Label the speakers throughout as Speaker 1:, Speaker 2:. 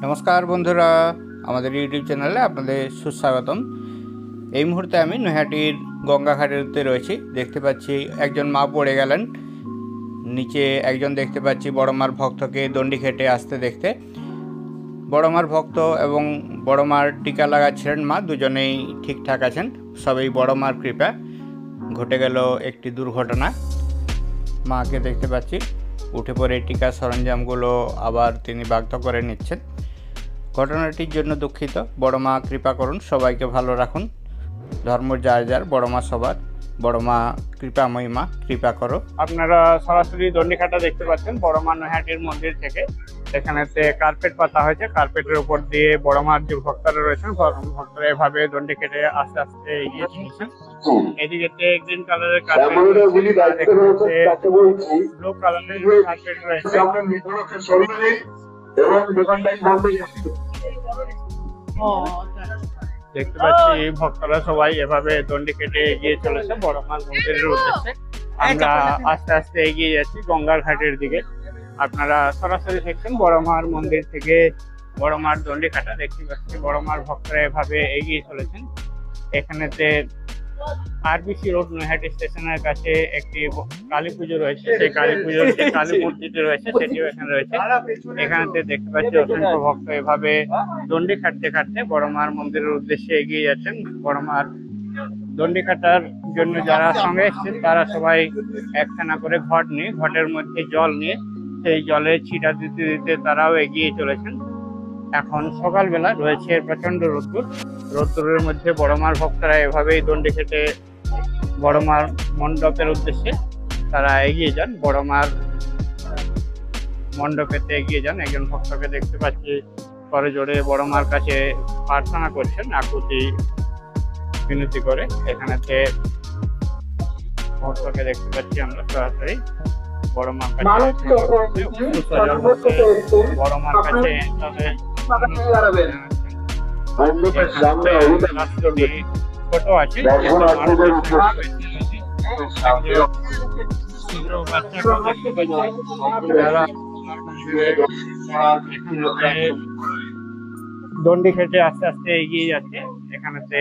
Speaker 1: নমস্কার বন্ধুরা, আমাদের ইউটিউব চ্যানেলে আপনাদের সুস্বাগতম। এই মুহূর্তে আমি নৈহাটির গঙ্গাঘাটেতে রয়েছি। দেখতে পাচ্ছি একজন মা পড়ে গেলেন, নিচে একজন দেখতে পাচ্ছি বড়মার ভক্তকে দণ্ডি খেটে আসতে দেখতে। বড়মার ভক্ত এবং বড়মার টিকা লাগাচ্ছিলেন মা, দুজনেই ঠিকঠাক আছেন। সবই বড়মার কৃপা। ঘটে গেল একটি দুর্ঘটনা। মাকে দেখতে পাচ্ছি উঠে পড়ে টিকা সরঞ্জামগুলো আবার তিনি বাগ্য করে নিচ্ছেন। ঘটনাটির জন্য দুঃখিত। বড়মা কৃপা করুন, সবাইকে ভালো রাখুন। ধর্ম যার যার, বড়মা সবার। বড়মা কৃপাময়ী মা, কৃপা করো। আপনারা সরাসরি দণ্ডিঘাটা দেখতে পাচ্ছেন বড়মা নৈহাটির মন্দির থেকে। এখানেতে কার্পেট পাতা হয়েছে, কার্পেটের উপর দিয়ে বড়মার যে ভক্তরা রয়েছেন, ভক্তরা এভাবে দণ্ডি কেটে আস্তে আস্তে এগিয়ে চলেছেন। এদিকে গ্রিন কালারের কার্পেট, ব্লু কালারের কার্পেট রয়েছে। দেখতে পাচ্ছি ভক্তরা সবাই এভাবে দণ্ডি কেটে এগিয়ে চলেছে বড়মার মন্দিরের উদ্দেশ্যে। আমরা আস্তে আস্তে এগিয়ে যাচ্ছি গঙ্গার ঘাটের দিকে। আপনারা সরাসরি দেখছেন বড়মার মন্দির থেকে বড়মার দণ্ডি কাটা। দেখতে পাচ্ছি বড়মার ভক্তরা এভাবে এগিয়ে চলেছেন। এখানেতে আরবিসি রোড নৈহাটি স্টেশনের কাছে একটি কালী পুজো রয়েছে। সেই কালী পুজোর যে কালী মূর্তিটি রয়েছে সেটিও এখানে রয়েছে। এখানেতে দেখতে পাচ্ছি অসংখ্য ভক্ত এভাবে দণ্ডি কাটতে কাটতে বড়মার মন্দিরের উদ্দেশ্যে এগিয়ে যাচ্ছেন। বড়মার দণ্ডি কাটার জন্য যারা সঙ্গে এসছেন তারা সবাই একখানা করে ঘট নিয়ে, ঘটের মধ্যে জল নিয়ে সেই জলে ছিটা দিতে দিতে তারাও এগিয়ে চলেছেন। এখন সকালবেলা রয়েছে প্রচন্ড রোদ্দুরের মধ্যে বড়মার ভক্তরা এভাবেই দণ্ডি কেটে বড়মার মণ্ডপের উদ্দেশ্যে তারা এগিয়ে যান। বড়মার মণ্ডপেতে এগিয়ে যান। একজন ভক্তকে দেখতে পাচ্ছি করে জোরে বড়মার কাছে প্রার্থনা করছেন, আকুতি বিনতি করে। এখানেতে ভক্তকে দেখতে পাচ্ছি আমরা সরাসরি বড়মার কাছে বড়মার কাছে ছোট আছে দণ্ডি খেটে আস্তে আস্তে এগিয়ে যাচ্ছে। এখানেতে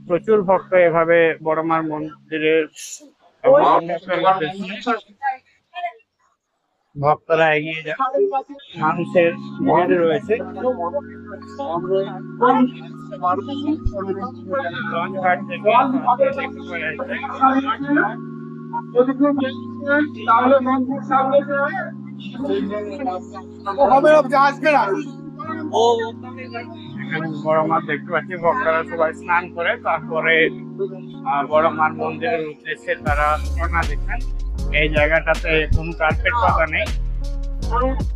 Speaker 1: প্রচুর ভক্ত এভাবে বড়মার মন্দিরের ভক্তরা এগিয়ে যায়। মানুষের ভিড় রয়েছে। বড়মার দেখতে পাচ্ছি ভক্তরা সবাই স্নান করে তারপরে বড়মার মন্দিরের উদ্দেশ্যে তারা রওনা দিচ্ছেন। এই জায়গাটাতে কোনো কার্পেট পাতা নেই,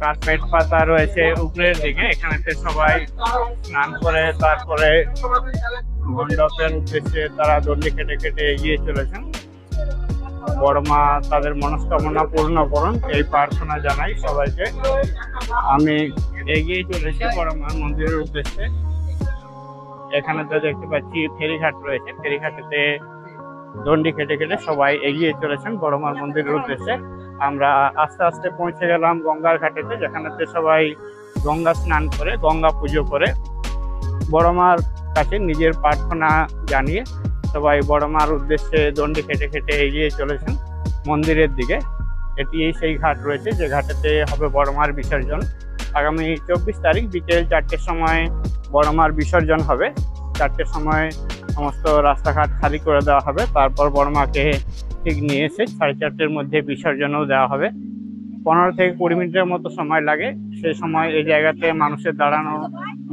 Speaker 1: কার্পেট পাতা রয়েছে উপরের দিকে। এখানেতে সবাই স্নান করে তারপরে মণ্ডপের উদ্দেশ্যে তারা দণ্ডি কেটে কেটে এগিয়ে চলেছেন। বড়মা তাদের মনস্কামনা পূর্ণ করুন এই প্রার্থনা জানাই সবাইকে। আমি এগিয়ে চলেছি বড়মার মন্দিরের উদ্দেশ্যে। এখানে তো দেখতে পাচ্ছি ফেরিঘাট রয়েছে, ফেরিঘাটেতে দণ্ডি কেটে কেটে সবাই এগিয়ে চলেছেন বড়মার মন্দিরের উদ্দেশ্যে। আমরা আস্তে আস্তে পৌঁছে গেলাম গঙ্গার ঘাটেতে, যেখানেতে সবাই গঙ্গা স্নান করে গঙ্গা পুজো করে বড়মার কাছে নিজের প্রার্থনা জানিয়ে সবাই বড়মার উদ্দেশ্যে দণ্ডি কেটে কেটে এগিয়ে চলেছেন মন্দিরের দিকে। এটি সেই ঘাট রয়েছে যে ঘাটেতে হবে বড়মার বিসর্জন। আগামী 24 তারিখ বিকেল 4টের সময় বড়মার বিসর্জন হবে। 4টের সময় সমস্ত রাস্তাঘাট খালি করে দেওয়া হবে। তারপর বড়মাকে ঠিক নিয়ে এসে 4:30-এর মধ্যে বিসর্জনও দেওয়া হবে। 15 থেকে 20 মিনিটের মতো সময় লাগে। সেই সময় এই জায়গাতে মানুষের দাঁড়ানোর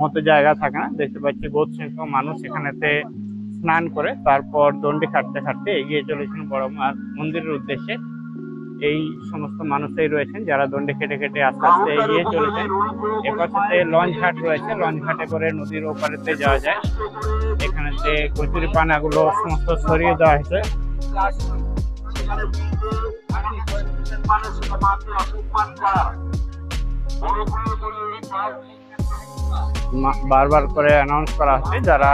Speaker 1: মতো জায়গা থাকে না। দেখতে পাচ্ছি বহু সংখ্যক মানুষ এখানেতে স্নান করে তারপর দণ্ডি কাটতে কাটতে এগিয়ে চলেছেন বড়মার মন্দিরের উদ্দেশ্যে। এই সমস্ত মানুষই রয়েছেন যারা দণ্ডি কেটে কেটে আস্তে আস্তে এগিয়ে চলেছেন। এপাশে লঞ্চ ঘাট রয়েছে, লঞ্চ ঘাটে করে নদীর ওপারেতে যাওয়া যায়। এখানেতে কচুরি পানাগুলো সমস্ত সরিয়ে দেওয়া হয়েছে। বারবার করে অ্যানাউন্স করা হচ্ছে যারা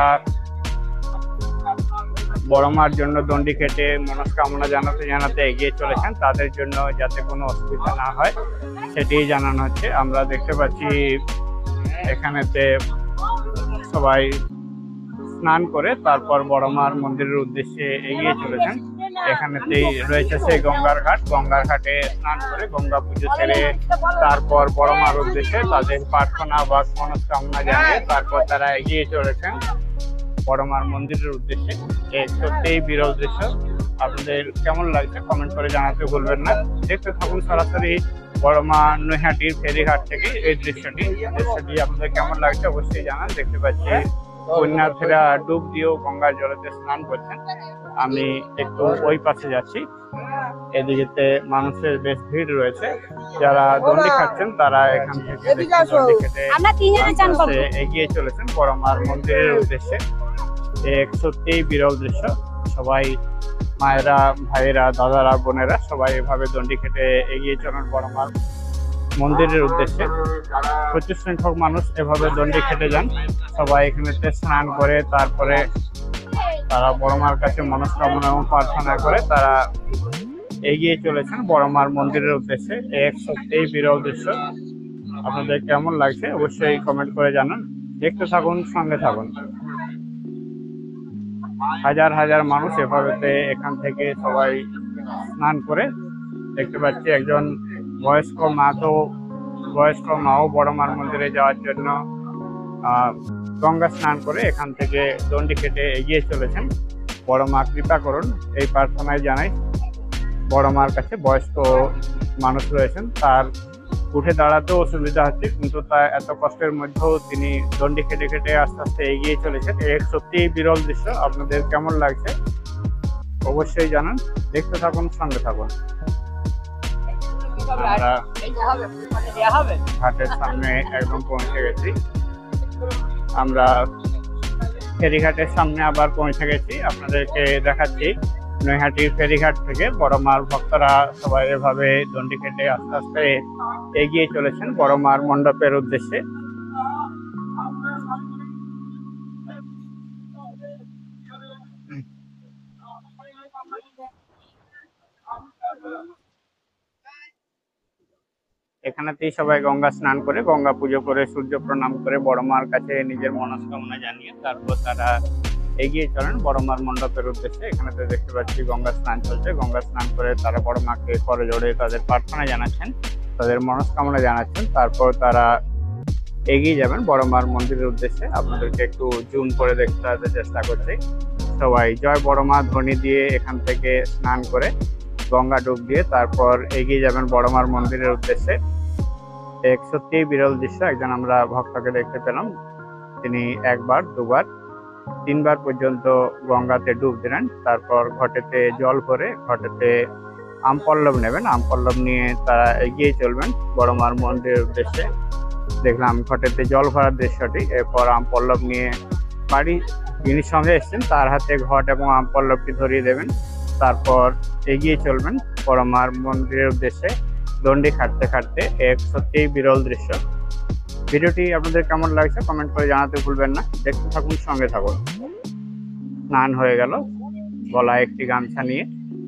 Speaker 1: বড়মার জন্য দণ্ডি কেটে মনস্কামনা জানাতে জানাতে এগিয়ে চলেছেন তাদের জন্য যাতে কোনো অসুবিধা না হয় সেটি জানানো হচ্ছে। আমরা দেখতে পাচ্ছি এখানেতে সবাই স্নান করে তারপর বড় মার মন্দিরের উদ্দেশ্যে এগিয়ে চলেছেন। এখানেতেই রয়েছে সেই গঙ্গার ঘাট। গঙ্গার ঘাটে স্নান করে গঙ্গা পুজো সেরে তারপর বড় মার উদ্দেশ্যে তাদের প্রার্থনা বা মনস্কামনা জানিয়ে তারপর তারা এগিয়ে চলেছেন বড় মার মন্দিরের উদ্দেশ্যে। সত্যিই বিরল দৃশ্য। আপনাদের কেমন লাগছে কমেন্ট করে জানাতে ভুলবেন না। দেখতে থাকুন সরাসরি বড় মা নৈহাটির ফেরিঘাট থেকে এই দৃশ্যটি আপনাদের কেমন লাগছে অবশ্যই জানান। দেখতে পাচ্ছি পুণ্যার্থীরা ডুব দিয়েও গঙ্গার জলেতে স্নান করছেন। আমি একটু ওই পাশে যাচ্ছি। এদিকে মানুষের বেশ ভিড় রয়েছে। যারা দণ্ডি খাচ্ছেন তারা এখান থেকে দণ্ডি খেতে এগিয়ে চলেছেন বড় মার মন্দিরের উদ্দেশ্যে। এক সত্যিই বিরল দৃশ্য। সবাই মায়েরা, ভাইয়েরা, দাদারা, বোনেরা সবাই এভাবে দণ্ডি খেতে এগিয়ে চলেন বড় মার মন্দিরের উদ্দেশ্যে। প্রচুর সংখ্যক মানুষ এভাবে দণ্ডি খেতে যান। সবাই এখানেতে স্নান করে তারপরে তারা বড় মার কাছে মনস্কামনা এবং প্রার্থনা করে তারা এগিয়ে চলেছেন বড় মার মন্দিরের উদ্দেশ্যে। এক সত্যিই বিরল দৃশ্য। আপনাদের কেমন লাগছে অবশ্যই কমেন্ট করে জানান। দেখতে থাকুন, সঙ্গে থাকুন। হাজার হাজার মানুষ এভাবে এখান থেকে সবাই স্নান করে। দেখতে পাচ্ছি একজন বয়স্ক মাও বড় মার মন্দিরে যাওয়ার জন্য গঙ্গা স্নান করে এখান থেকে দণ্ডি খেতে এগিয়ে চলেছেন। বড় মা কৃপা করুন এই প্রার্থনায় জানাই। বড় মার কাছে বয়স্ক মানুষ রয়েছেন, তার উঠে দাঁড়াতেও অসুবিধা হচ্ছে, কিন্তু তা এত কষ্টের মধ্যেও তিনি দণ্ডি খেটে খেটে আস্তে আস্তে এগিয়ে চলেছেন। এক সত্যিই বিরল দৃশ্য। আপনাদের কেমন লাগছে অবশ্যই জানান। দেখতে থাকুন, সঙ্গে থাকুন। আমরা ঘাটের সামনে একদম পৌঁছে গেছি। আমরা ফেরিঘাটের সামনে আবার পৌঁছে গেছি। আপনাদেরকে দেখাচ্ছি নৈহাটির ফেরিঘাট থেকে বড় মার ভক্তরা সবাই এভাবে দণ্ডি খেটে আস্তে আস্তে এগিয়ে চলেছেন বড় মার মণ্ডপের উদ্দেশ্যে। এখানেতেই সবাই গঙ্গা স্নান করে, গঙ্গা পুজো করে, সূর্য প্রণাম করে বড় মার কাছে নিজের মনস্কামনা জানিয়ে তারপর তারা এগিয়ে চলেন বড় মার মণ্ডপের উদ্দেশ্যে। এখানেতে দেখতে পাচ্ছি গঙ্গা স্নান চলছে। গঙ্গা স্নান করে তারা বড় মাকে করে জোড়ে তাদের প্রার্থনা জানাচ্ছেন, তাদের মনস্কামনা জানাচ্ছেন। তারপর তারা এগিয়ে যাবেন বড় মার মন্দিরের উদ্দেশ্যে। আপনাদেরকে একটু জুম করে দেখতে চেষ্টা করছি। সবাই জয় বড় মা ধ্বনি দিয়ে এখান থেকে স্নান করে গঙ্গা ডুব দিয়ে তারপর এগিয়ে যাবেন বড় মার মন্দিরের উদ্দেশ্যে। এক সত্যিই বিরল দৃশ্য। একজন আমরা ভক্তকে দেখতে পেলাম, তিনি একবার, দুবার, তিনবার পর্যন্ত গঙ্গাতে ডুব দিলেন। তারপর ঘটেতে জল ভরে ঘটেতে আমপল্লব নেবেন। আমপল্লব নিয়ে তারা এগিয়ে চলবেন বড় মার মন্দিরের উদ্দেশ্যে। দেখলাম ঘটেতে জল ভরার দৃশ্যটি। এরপর আমপল্লব নিয়ে বাড়ি যিনি সঙ্গে এসছেন তার হাতে ঘট এবং আমপল্লবটি ধরিয়ে দেবেন। তারপর এগিয়ে চলবেন বড় মার মন্দিরের উদ্দেশ্যে দণ্ডি খাটতে খাটতে। এক সত্যিই বিরল দৃশ্য। ভিডিওটি আপনাদের কেমন লাগছে কমেন্ট করে জানাতে ভুলবেন না। দেখতে থাকুন, সঙ্গে থাকুন। স্নান হয়ে গেল, গলায় একটি গামছা নিয়ে,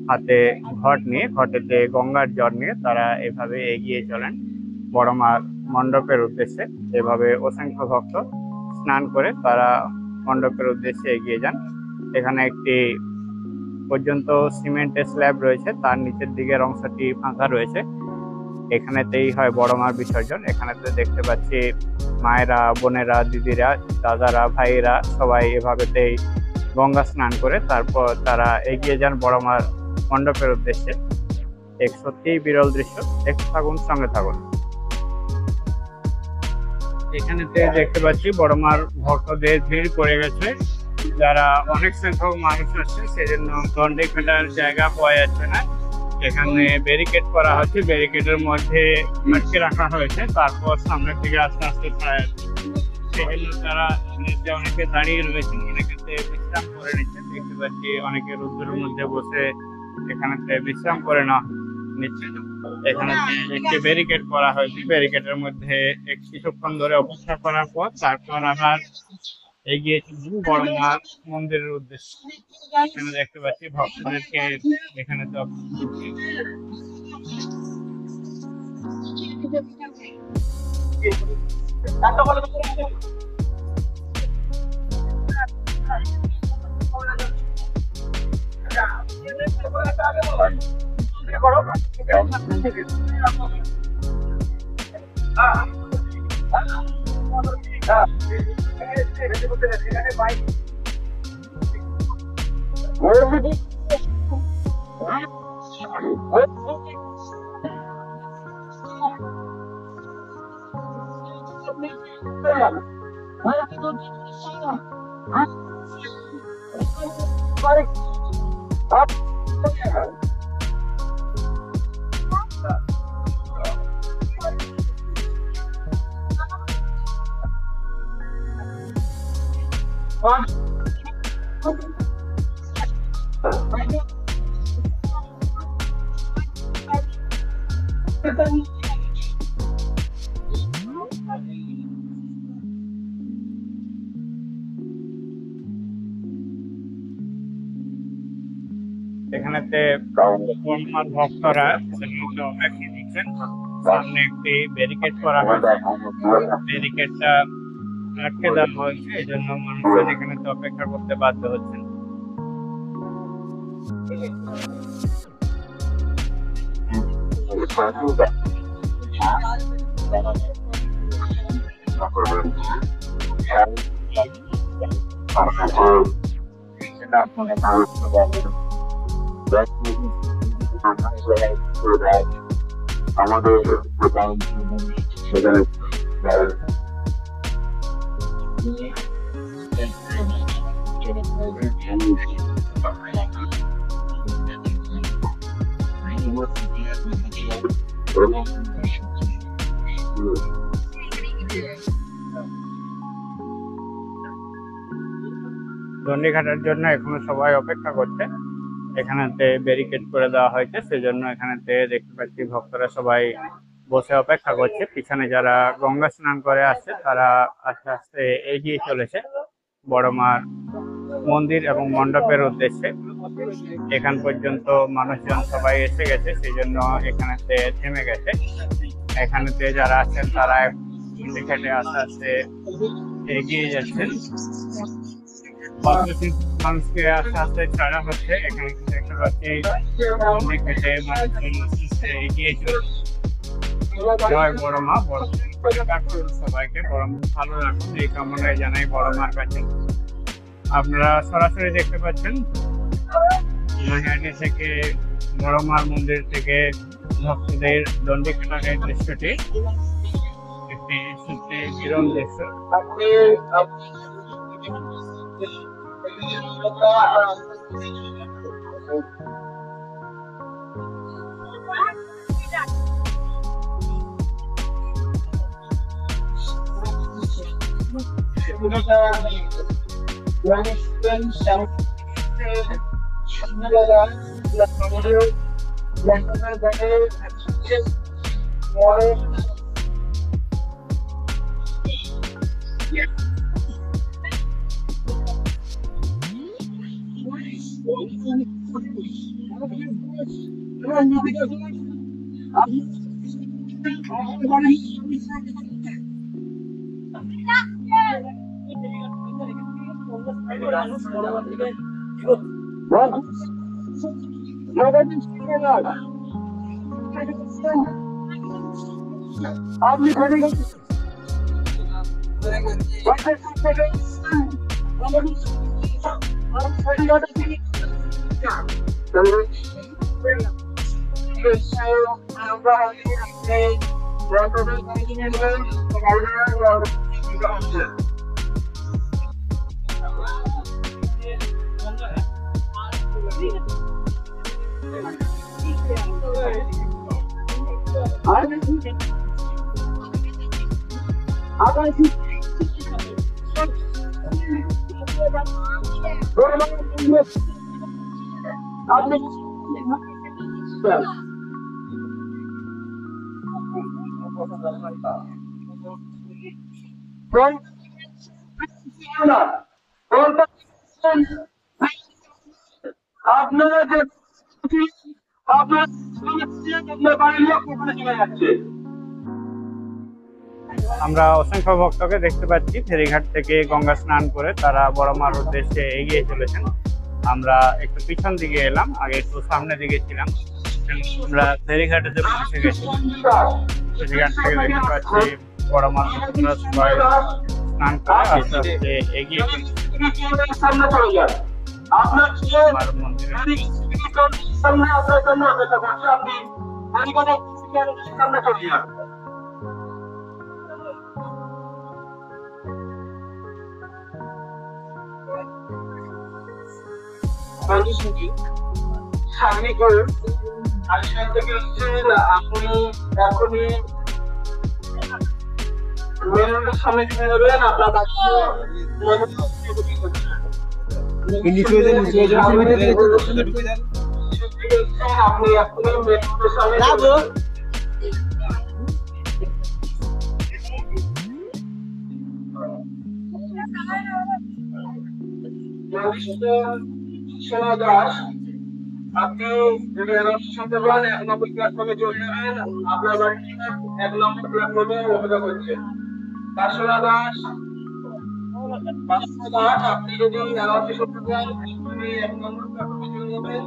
Speaker 1: হাতে ঘট নিয়ে, ঘটেতে গঙ্গার জল নিয়ে তারা এভাবে এগিয়ে চলেন বড় মার মণ্ডপের উদ্দেশ্যে। এভাবে অসংখ্য ভক্ত স্নান করে তারা মণ্ডপের উদ্দেশ্যে এগিয়ে যান। এখানে একটি পর্যন্ত সিমেন্টের স্ল্যাব রয়েছে, তার নিচের দিকের অংশটি ফাঁকা রয়েছে। এখানেতেই হয় বড় মার বিসর্জন। এখানেতে দেখতে পাচ্ছি মায়েরা, বোনেরা, দিদিরা, দাদারা, ভাইয়েরা সবাই এভাবেতেই গঙ্গা স্নান করে তারপর তারা এগিয়ে যান বড় মার মণ্ডপের উদ্দেশ্যে। এক সত্যিই বিরল দৃশ্য। দেখতে থাকুন, সঙ্গে থাকুন। এখানেতে দেখতে পাচ্ছি বড় মার ভক্তদের ভিড় পড়ে গেছে। যারা অনেক সংখ্যক মানুষ আসছে সেজন্য দণ্ডি খাটার জায়গা পাওয়া যাচ্ছে না। এখানে ব্যারিকেড করা হচ্ছে, ব্যারিকেডের মধ্যে আটকে রাখা হয়েছে। তারপর সামনের দিকে আস্তে আস্তে ছাড়া যাচ্ছে। সেজন্য তারা নিচে অনেকে দাঁড়িয়ে রয়েছেন, অনেকে বিশ্রাম করে নিচ্ছেন। দেখতে পাচ্ছি অনেকে রোদ্দুরের মধ্যে বসে এখানে বিশ্রাম করে নিচ্ছে। এখানে একটি ব্যারিকেড করা হয়েছে, ব্যারিকেডের মধ্যে কিছুক্ষণ ধরে অপেক্ষা করার পর তারপর আবার এগিয়ে বড় মার মন্দিরের উদ্দেশ্যে। এখানে দেখতে পাচ্ছি ভক্তদেরকে এখানে তো এখানেতে বড়মার ভক্তরা সেগুলোতে অপেক্ষা দিচ্ছেন। সামনে একটি ব্যারিকেড করা হয়েছে, ব্যারিকেডটা আটকে দেওয়া হয়েছে, এই জন্য মানুষজন এখানেতে অপেক্ষা করতে বাধ্য হচ্ছেন।
Speaker 2: আমাদের সেখানে
Speaker 1: দণ্ডিঘাটার জন্য এখনো সবাই অপেক্ষা করছে। এখানেতে ব্যারিকেড করে দেওয়া হয়েছে, সেজন্য এখানেতে দেখতে পাচ্ছি ভক্তরা সবাই বসে অপেক্ষা করছে। পিছনে যারা গঙ্গা স্নান করে আসছে তারা আস্তে আস্তে এগিয়ে চলেছে বড়মার মন্দির এবং মণ্ডপের উদ্দেশ্যে। এখান পর্যন্ত মানুষজন সবাই এসে গেছে, সেই জন্য এখানেতে থেমে গেছে। এখানেতে যারা আছেন তারা দণ্ডিঘাটে আস্তে আস্তে এগিয়ে যাচ্ছেন। মানুষকে আস্তে আস্তে ছাড়া হচ্ছে। এখানে দেখতে পাচ্ছি দণ্ডিঘাটে মানুষজন এগিয়ে চলছে। জয় বড়মা, সবাইকে বড়মা ভালো রাখুন এই কামনায় জানাই বড়মার কাছে। আপনারা সরাসরি দেখতে পাচ্ছেন নৈহাটি থেকে বড়মার মন্দির থেকে ভক্তদের দণ্ডিঘাটার এই দৃশ্যটি একটি সত্যি বিরল দৃশ্য। আমরা অসংখ্য ভক্তকে দেখতে পাচ্ছি ফেরিঘাট থেকে গঙ্গা স্নান করে তারা বড়মার উদ্দেশ্যে এগিয়ে চলেছেন। আমরা একটু পিছন দিকে এলাম, আগে একটু সামনের দিকে ছিলাম। দেখেন আমরা ফেরিঘাটে যে পৌঁছে গেছি, ফেরিঘাট থেকে দেখতে পাচ্ছি বড় মাছ ভক্তরা সবাই স্নান করে আস্তে আস্তে এগিয়ে
Speaker 2: সামনে চলে যান। আপনার
Speaker 1: আমার মন্দিরে
Speaker 2: সামনে আপনার জন্য অপেক্ষা করছে, আপনি সামনে চলে যান। সামনে করুন আর সেখান থেকে হচ্ছে আপনি এখনই মেন রোডের সামনে চলে যাবেন। আপনার আপনি এখনই মেন রোডের সামনে সোনা দাস, আপনি যদি শুনতে পান 1 নম্বর প্ল্যাটফর্মে চলে যাবেন। আপনার বাড়ি 1 নম্বর প্ল্যাটফর্মে অপেক্ষা করছে। সোনা দাস, আপনি যদি শুনতে পান 1 নম্বর প্ল্যাটফর্মে চলে যাবেন।